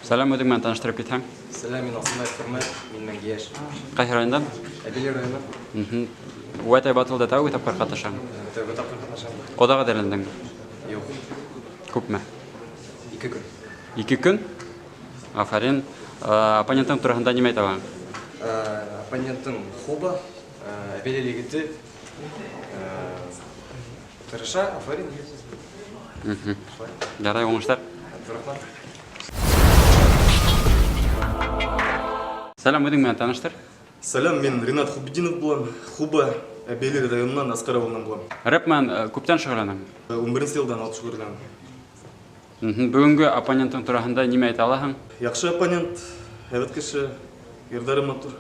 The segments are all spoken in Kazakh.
Сәлем, өдіңмен таныштырып кетсең. Сәлем, мен Асылбай Құрмет, мен Мәңгияш. Қай райондан? Әбелер районы. Уәтай батылда тәуі тапқар қатышаң. Тәуге тапқыр қатнашам. Одағы дәліндің? Жоқ. Көп мә? 2 күн. 2 күн? Афарин. Оппоненттің тұрғында неме айталаң? Оппоненттің хоба, әбелер егіті, тырыша, афарин. Жарай, оңыштар. Сәлем, өдіңмен таныштыр? Сәлем, мен Ринат Хубидинов болам. Хуба Әбелер районынан Асқар ауылынан болам. Рэпмен көптен шығырланың? 11 елдан 6 шығырланың. Бүгінгі оппоненттің тұрағында неме айта аласың? Яқшы оппонент, әвет кіші, ердары матур.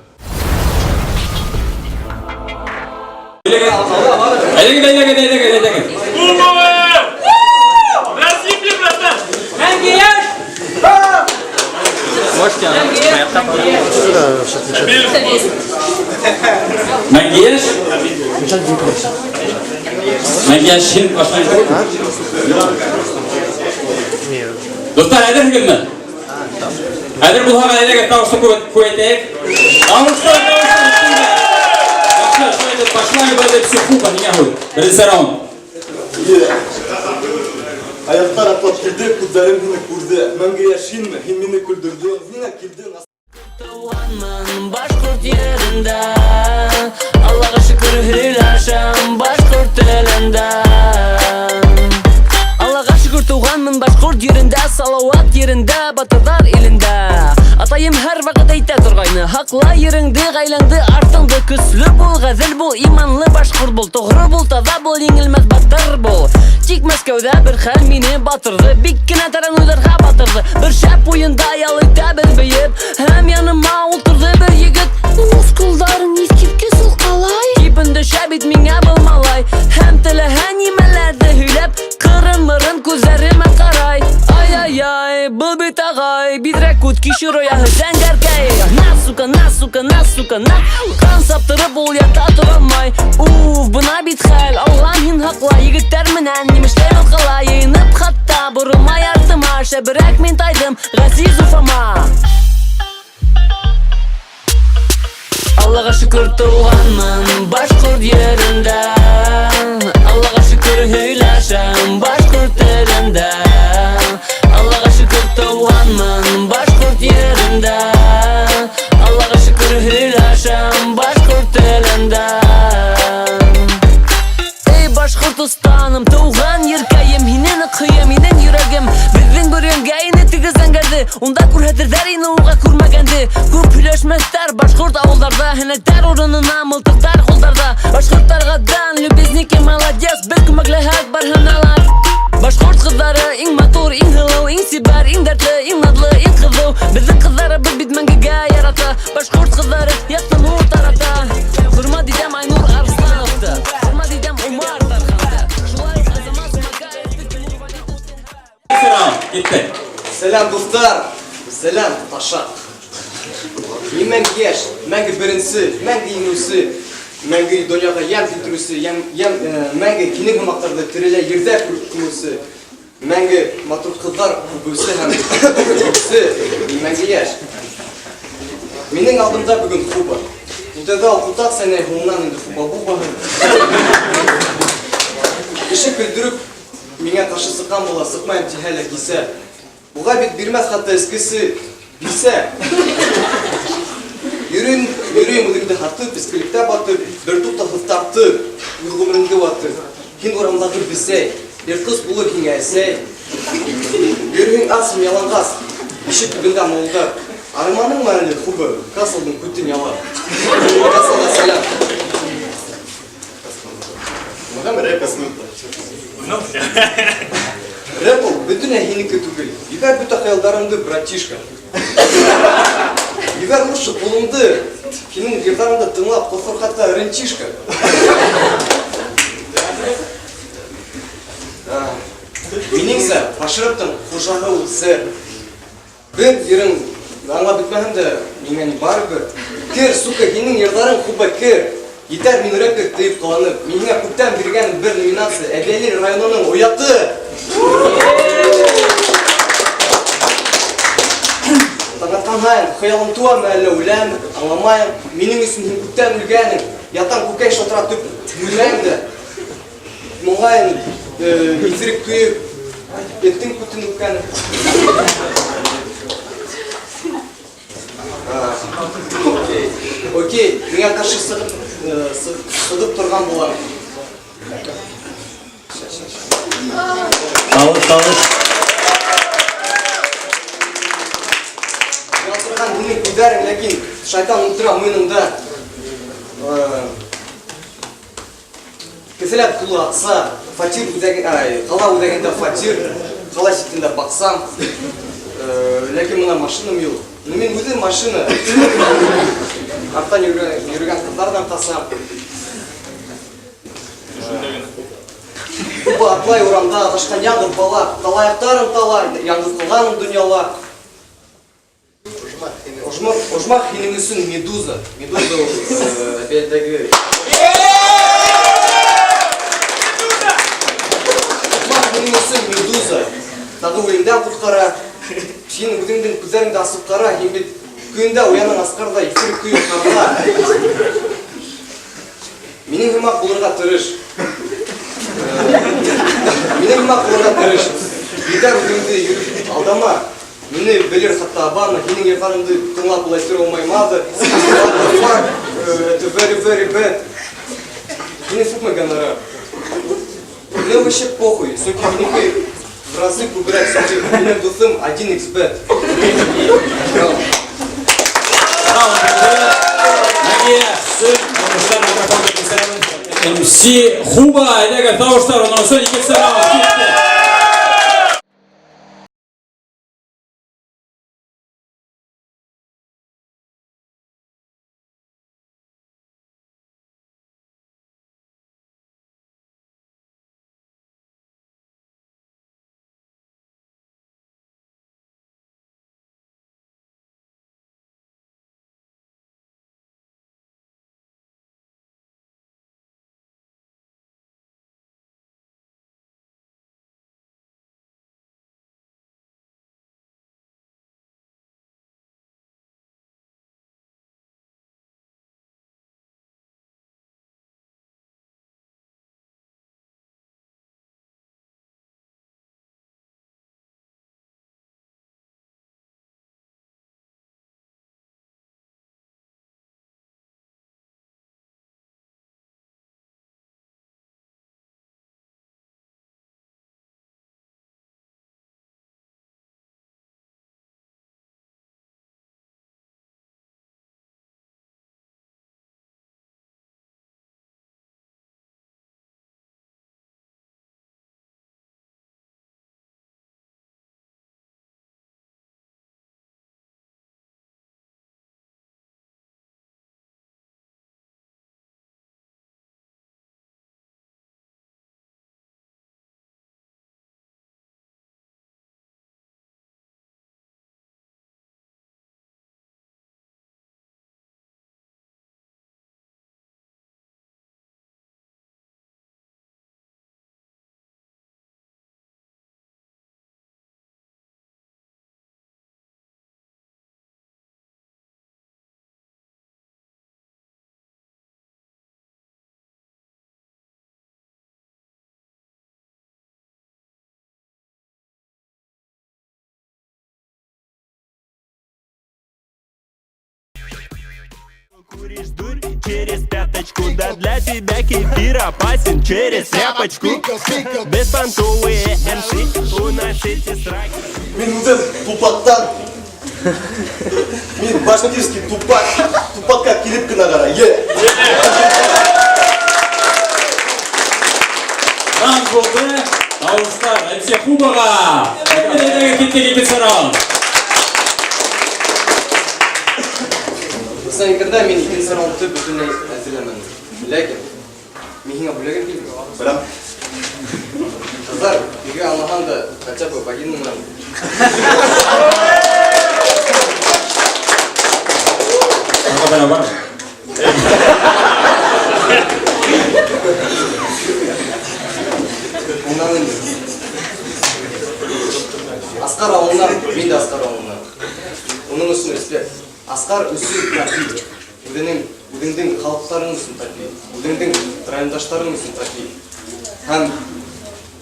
Мәңгияш? Мәңгияш шен башлайын. Достар, әдір келме? Әдір бұлғаға әдірге тауысы көйтейік. Ауыстар! Жақшы, шойды башлайын бұрды түсі құлға неге қой. Бірінші раунд. Аяқтар атлап келді, күддәрім мені көрді. Мәңгияш шен мені күлдірді. Мені келді. Туғанмын башқұрт ерінде, Аллаға шүкір хүләшім башқұрт тілінде. Аллаға шүкір туғанмын башқұрт ерінде, салауат ерінде, батырдар елінде. Атайым әр вақыт айта тұрғайны, хақла еріңді, ғайлаңды, артыңды күслі бол, ғазіл бол, иманлы башқұрт бол, тоғры бол, таза бол, еңілмәз батыр бол. Тик Мәскәүдә бір хәл мені батырды, бик кенә тәрән уйларға батырды. Бір шәп ойында ялыйта бір бейіп, һәм яныма отырды бір егіт. Мускулдарың ескерке сылқалай, кипінді шәбит миңа бұл малай, һәм тілі немелерді хүйләп, қырын-мырын көзлеріме қарай. Ай-ай-ай, бұл бит ағай, бидрәк көт кишір ояғы зәңгәркәй. На, сука, на, сука, на, сука, на, қан саптырып ол ята тұрамай. Уф, бұна бит хәл, Аллам хин хақла, егіттер мінән немешлер алқала, ейініп қатта, бұрымай артыма, шәбірәк мен тайдым, ғазиз уфама. Аллаға шүкір туғанмын башқұрт ерінде, Аллаға шүкір хүйләшім башқұрт тілінде. Аллаға шүкір туғанмын башқұрт ерінде, Аллаға шүкір хүйләшім башқұрт тілінде. Ей Башқұртстаным, туған еркәйім, хинені қиям, хинен жүрегім. Біздің бүренге айны тігі зәңгәрді, онда көрәдірдер ені оға көрмәгенді. Көп хүләшмәстер Башқұрт ауылдарда, хәнәттер орынына мылтықтар қолдарда. Башқұрттарға дан, любезники, молодец, біз көмәкләхәк барханалар. Башқұрт қыздары ең матур, ең ғылау, ең сибар, ең дәртлі, ең надлы, ең қызу. Біздің қыздары біз бит мәңгіге ярата. Башқұрт қыздары яқты нұр тарата. Құрма дидем Айнур Арслановты, құрма дидем Умар Тарханды. Шулай азамат Кетті. Сәлем, достар. Сәлем, Таша. Мен Мәңгияш, мәңгі бірінсі, мәңгі еңісі, мәңгі дөньяға ям келтірісі, мәңгі кенек ғымақтарды тірелі ерді күмісі, мәңгі матур қыздар көбісі һәм көбісі. Мен Мәңгияш. Менің алдымда бүгін Хуба. Үтеді алқұтақ сәне ғымнан енді Хуба бұғағын. Кіші күлдіріп, менен ташы сыққан бола, сықмайым тихәлі кесе. Бұға бет бермәз қатта ескісі білсе. Yürüyün ödümde hattı, psikilikte battı, bir tutta hıftattı, uygumunumda battı. Hin oramdadır bilse, bir kız bulur hin gelse. Yürüyün asım yalanğaz, işit tübünde molda. Armanın manili hubu, kasıldın küttün yalan. Kasılda selam. Bakalım rap asmın. Rap ol, bütün ehini kötügül. Yıkar bütün hayallarımdı, bratişka. Егер лучше қолымды, кенің ердарымды тыңлап, қоқыр қатта ренчишка. Меніңсі, пашырыптың қожағы ұлсы. Бір ерің аңла бітмәхімді, менен бар бір. Кер, сука, кенің ердарың құба кер. Етер мен рэпер тыйып қаланып, меніңе көптен берген бір номинация Әбелер районының ояты. Таң атқан сайын хыялым туам әлі ойлаймын, аңламайым. Менің үшін һин күптән үлгәнең. Ятам күкәй шылтыратып үлмәйім дә. Мұңайын изірік күйіп, еттің күтін үпкәнім. Окей, миңа қаршы сығып тұрған болам. Алыш. Ялтырған менің күдәрім, ләкин шайтан ұлтыра мойнымда. Кеселәп тулы ақса, қала өдәгенде фатир, қала шетінде бақсам. Ләкин мұна машиным yok. Мен өзім машина. Арттан жүрген қыздардан қасам. Атлай урамда адашқан яңғыз бала, талаяқтарым талай, яңғыз қылғаным дүнияла. Ожмақ хенің үшін медуза. Медуза опять-таки. Ожмақ хенің үшін медуза. Тағы өлімден құтқара. Сенің өзіңдің күздеріңді асып қара. Ембет күйінде ояның асқарда, ефір күйі қарға. Менің ғымақ бұлырға тұрыш. Менің ғымақ бұлырға тұрыш. Едар өзіңді жүріп алдама. Мені білер қатта абаны, хенің ерқанымды тыңлап бұлай сүр олмаймады. Это very bad. Хенің фукма гонора. Мне вообще похуй. Соки менікі в разы көбірек соки. Менің досым 1xbet. MC Хуба, әйдәгер тауыштар, онан соң ике сарама кетті. Куришь дурь через пяточку, да для тебя кефир опасен через тряпочку. Беспонтовые МС, уносите сраки. Мен өзім тупақтан. Мен башкирский тупак. Тупакка келіп кіна қара, Раунд болды, тауыштар MC Хубаға. Әйдәгер кеттек екен сарам. Sen когда мен икен сарауытты бүтінлей әзірлемін. Ләкін, мен хиңа бүлеген келім. Білем. Қыздар, үйге алмағанда, хотя бы богинымнан. Таңға бәрі бар. Онан енді. Асқар ауылынан, мен де Асқар ауылынан. Оның Астар үсіп тәртіп. Өзіңдің халықтарың үшін тәртіп. Өзіңдің райондаштарың үшін тәртіп. Һәм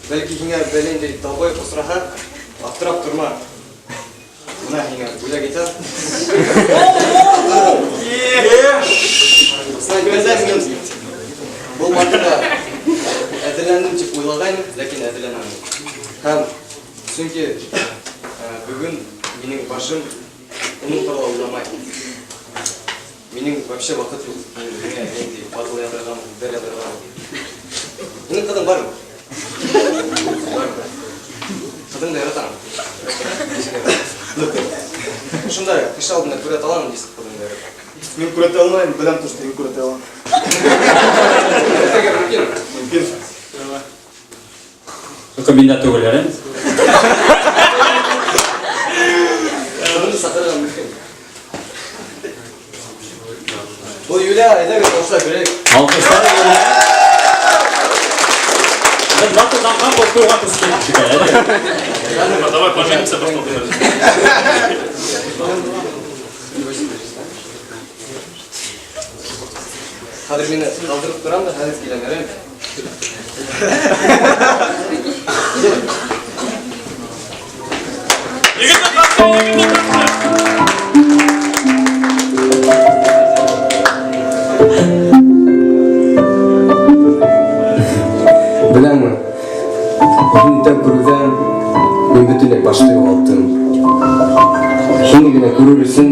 бәлки һиңа бәлендей табай қосыраға аттырап тұрма. Мына һиңа бүләк етер. Бұл мақта әділәндім деп ойлағайным, ләкин әділәнәмін. Һәм чөнки бүгін менің башым оның туралы ойламайды. Менің вообще вақыт жоқ. Мені батыл ядырған, бір ядырған. Менің қыдың бар ма? Қыдыңды яратамын. Шындай, кеш алдында көрет аламын дейсің қыдыңды яратамын. Мен көрете алмаймын, білем тұрсың, мен көрете аламын. Мүмкін. Комбинат түгілер, е? Бұны сақырған мүмкін. Бұл Юлия, айдағыз болса көрек. Алқыштар келе. Біз батылданған бұл туға түскен шығай, әде? Давай поженимся, потом. Қазір мені қалдырып тұрам да, қазір келем әрем. Егітті тапты, егітті тапты. Білемін, бүгін тәп көруден мен бүтінлік башты жоғалттым. Şimdi gene görürürsün,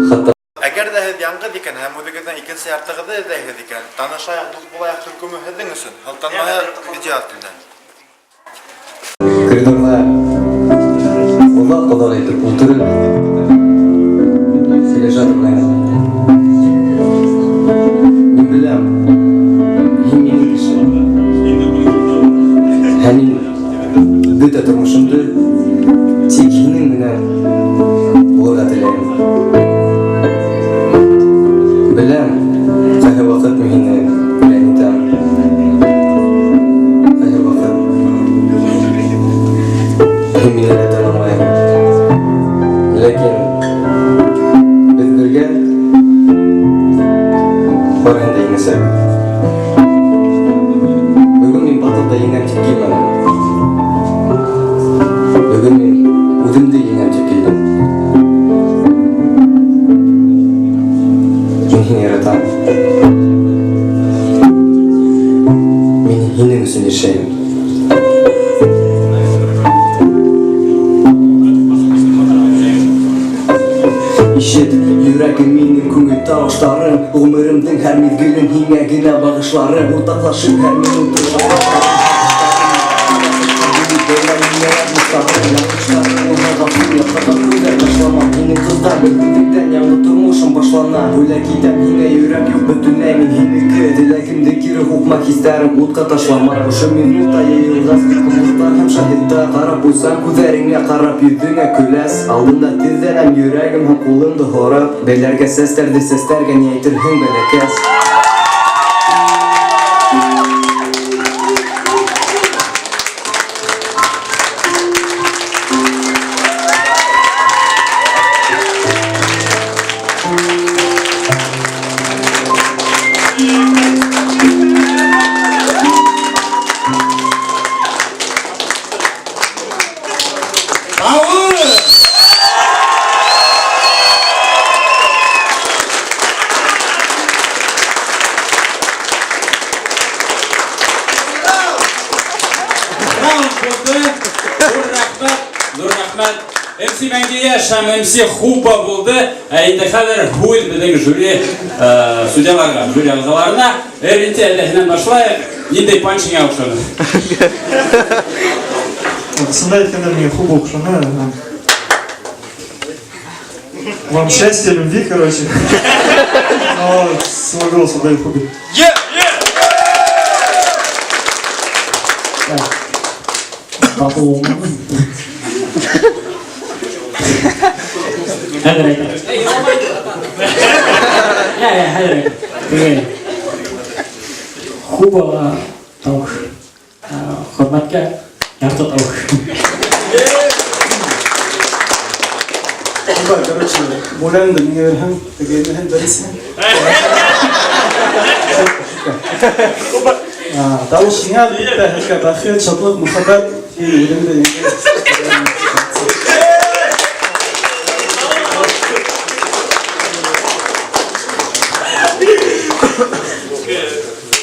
hatta Әгәр дә һеҙ яңғыҙ икән һәм үҙегеҙҙең икенсе яртығыҙҙы эҙләйһегеҙ икән, танышайыҡ, дуҫ булайыҡ төркөмө һеҙҙең өсөн. Һылтанмаһы видео артында. коридорда оҙаҡ итеп ултырып сөйләшәтем. Мин беләм, һин минең кешем. Һәм мин бөтә тормошомдо тик һинең менән булырға теләйем. Беләм, ҡайһы ваҡыт мин һине үлән итәм. Ҡайһы ваҡыт һин мине лә танымайһың. Ләкин беҙ бергә барыһын да еңәсәк. Бөгөн мин батыл да еңәм тип килмәнем. Бөгөн мин үҙемде еңәм тип килдем. Мин һине яратам. Мин һинең өсөн йәшәйем. Ишет, йөрәгем минең күңел тауыштарым, ғүмеремдең һәр миҙгелен һиңә генә бағышларым, уртаҡлашып һәр минут тормошым башлана. Бүләк итәм һиңә йөрәк юҡ бөтөнләй мин һинеке. Теләгемде кире һуҡма, хистәрем утҡа ташлама. Ошо минутта йыйылғас ҡомлоҡта һәм шаһитта ҡарап ҡуйсаң күҙҙәреңә ҡарап йөҙөңә көләс. Алдында теҙҙәнәм йөрәгем һәм ҡулымды һорап. Бәйләргә сәстәрҙе сәстәргә ни әйтерһең бәләкәс. Ҙур рәхмәт. МС Мәңгиәш һәм МС Хуба булды. Инде хәҙер һүҙ беҙҙең жюри судьяларға, жюри ағзаларына. Эринте әлеһенән башлайыҡ. Ниндәй панчиңа оҡшаны? Сында әйткәндә миңә Хуба оҡшаны. Вам счастья, любви, короче. Но свой голос отдаю Хубе. Батыл болмадым. Хәҙер әйтәм. Хәҙер әйтәм. Хубаға тауыш. Хөрмәткә ярты тауыш. короче, Булян мне верхам, тегенен берсин. Тавышыңа битте бахет, шатлык, мухаббат, үлемде.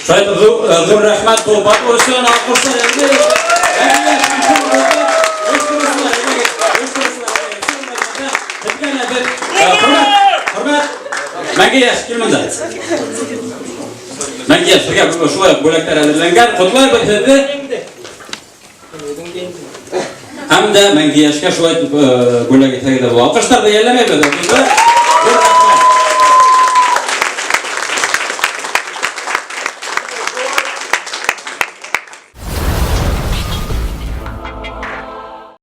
Şöyle dur rahmet topat olsun, alkışlar elde. Мәңгияш, келмеңдер. Мәңгияш, бірге шулай бөлектер әзірленген. Құтлай бітеді. Әмді Мәңгияшқа шулай бөлек етеді бұл. Алқыштарды елемей беді.